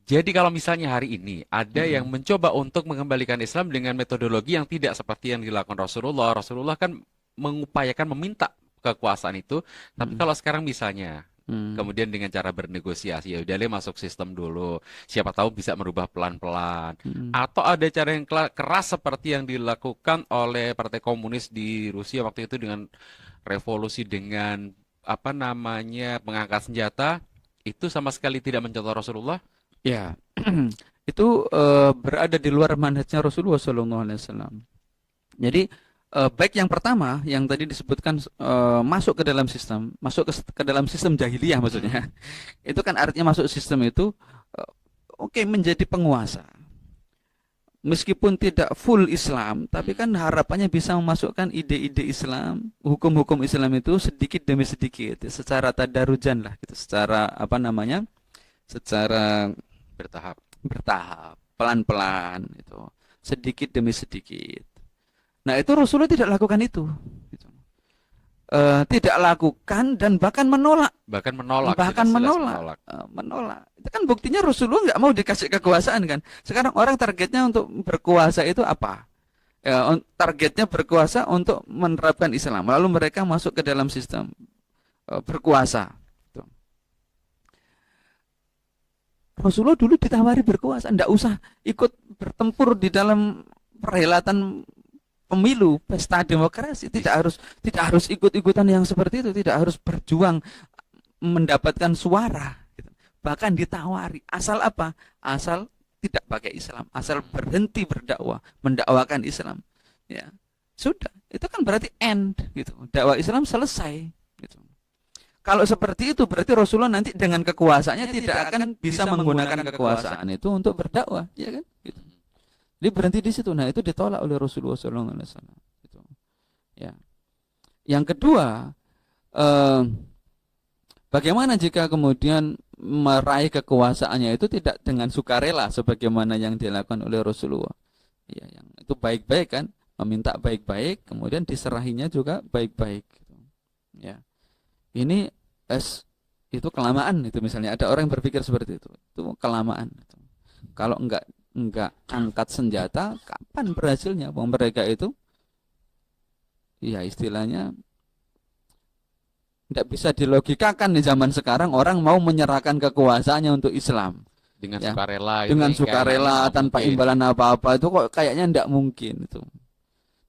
Jadi kalau misalnya hari ini ada yang Mm-mm. mencoba untuk mengembalikan Islam dengan metodologi yang tidak seperti yang dilakukan Rasulullah, Rasulullah kan mengupayakan meminta kekuasaan itu, tapi Mm-mm. kalau sekarang misalnya Mm. kemudian dengan cara bernegosiasi, ya udah deh masuk sistem dulu, siapa tahu bisa merubah pelan-pelan, Mm. atau ada cara yang keras seperti yang dilakukan oleh Partai Komunis di Rusia waktu itu dengan revolusi dengan apa namanya mengangkat senjata, itu sama sekali tidak mencontoh Rasulullah. Ya, itu berada di luar manhajnya Rasulullah SAW. Jadi baik yang pertama yang tadi disebutkan masuk ke dalam sistem, masuk ke dalam sistem jahiliyah Hmm. maksudnya. Itu kan artinya masuk sistem itu eh, oke menjadi penguasa. Meskipun tidak full Islam, tapi Hmm. kan harapannya bisa memasukkan ide-ide Islam, hukum-hukum Islam itu sedikit demi sedikit, secara tadarujan lah, gitu, secara apa namanya, secara Bertahap. bertahap, pelan-pelan, itu, sedikit demi sedikit. Nah itu Rasulullah tidak lakukan itu, gitu. Tidak lakukan dan bahkan menolak, Bahkan menolak, bahkan jelas-jelas menolak, menolak. menolak. Itu kan buktinya Rasulullah nggak mau dikasih kekuasaan kan. Sekarang orang targetnya untuk berkuasa itu apa? Ya, targetnya berkuasa untuk menerapkan Islam. Lalu mereka masuk ke dalam sistem berkuasa. Tuh. Rasulullah dulu ditawari berkuasa, tidak usah ikut bertempur di dalam perhelatan pemilu, pesta demokrasi. Tidak harus ikut-ikutan yang seperti itu, tidak harus berjuang mendapatkan suara. Gitu. Bahkan ditawari, asal apa? Asal tidak pakai Islam, asal berhenti berdakwah, mendakwakan Islam. Ya, sudah. Itu kan berarti end, gitu. Dakwah Islam selesai. Gitu. Kalau seperti itu berarti Rasulullah nanti dengan kekuasaannya tidak akan bisa menggunakan kekuasaan itu untuk berdakwah, ya kan? Gitu. Jadi berhenti di situ. Nah itu ditolak oleh Rasulullah SAW. Gitu. Ya. Yang kedua, eh, bagaimana jika kemudian meraih kekuasaannya itu tidak dengan sukarela sebagaimana yang dilakukan oleh Rasulullah? Ya, yang itu baik-baik kan, meminta baik-baik, kemudian diserahinya juga baik-baik. Gitu. Ya, ini es itu kelamaan itu misalnya ada orang yang berpikir seperti itu kelamaan. Gitu. Kalau enggak angkat senjata, kapan berhasilnya? Wong mereka itu, ya istilahnya tidak bisa dilogikakan di zaman sekarang orang mau menyerahkan kekuasaannya untuk Islam, Dengan ya, sukarela itu dengan kayaknya sukarela nggak tanpa mungkin. imbalan apa-apa itu kok kayaknya tidak mungkin itu.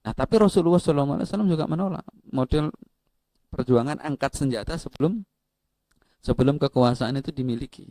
Nah tapi Rasulullah SAW juga menolak model perjuangan angkat senjata sebelum sebelum kekuasaan itu dimiliki.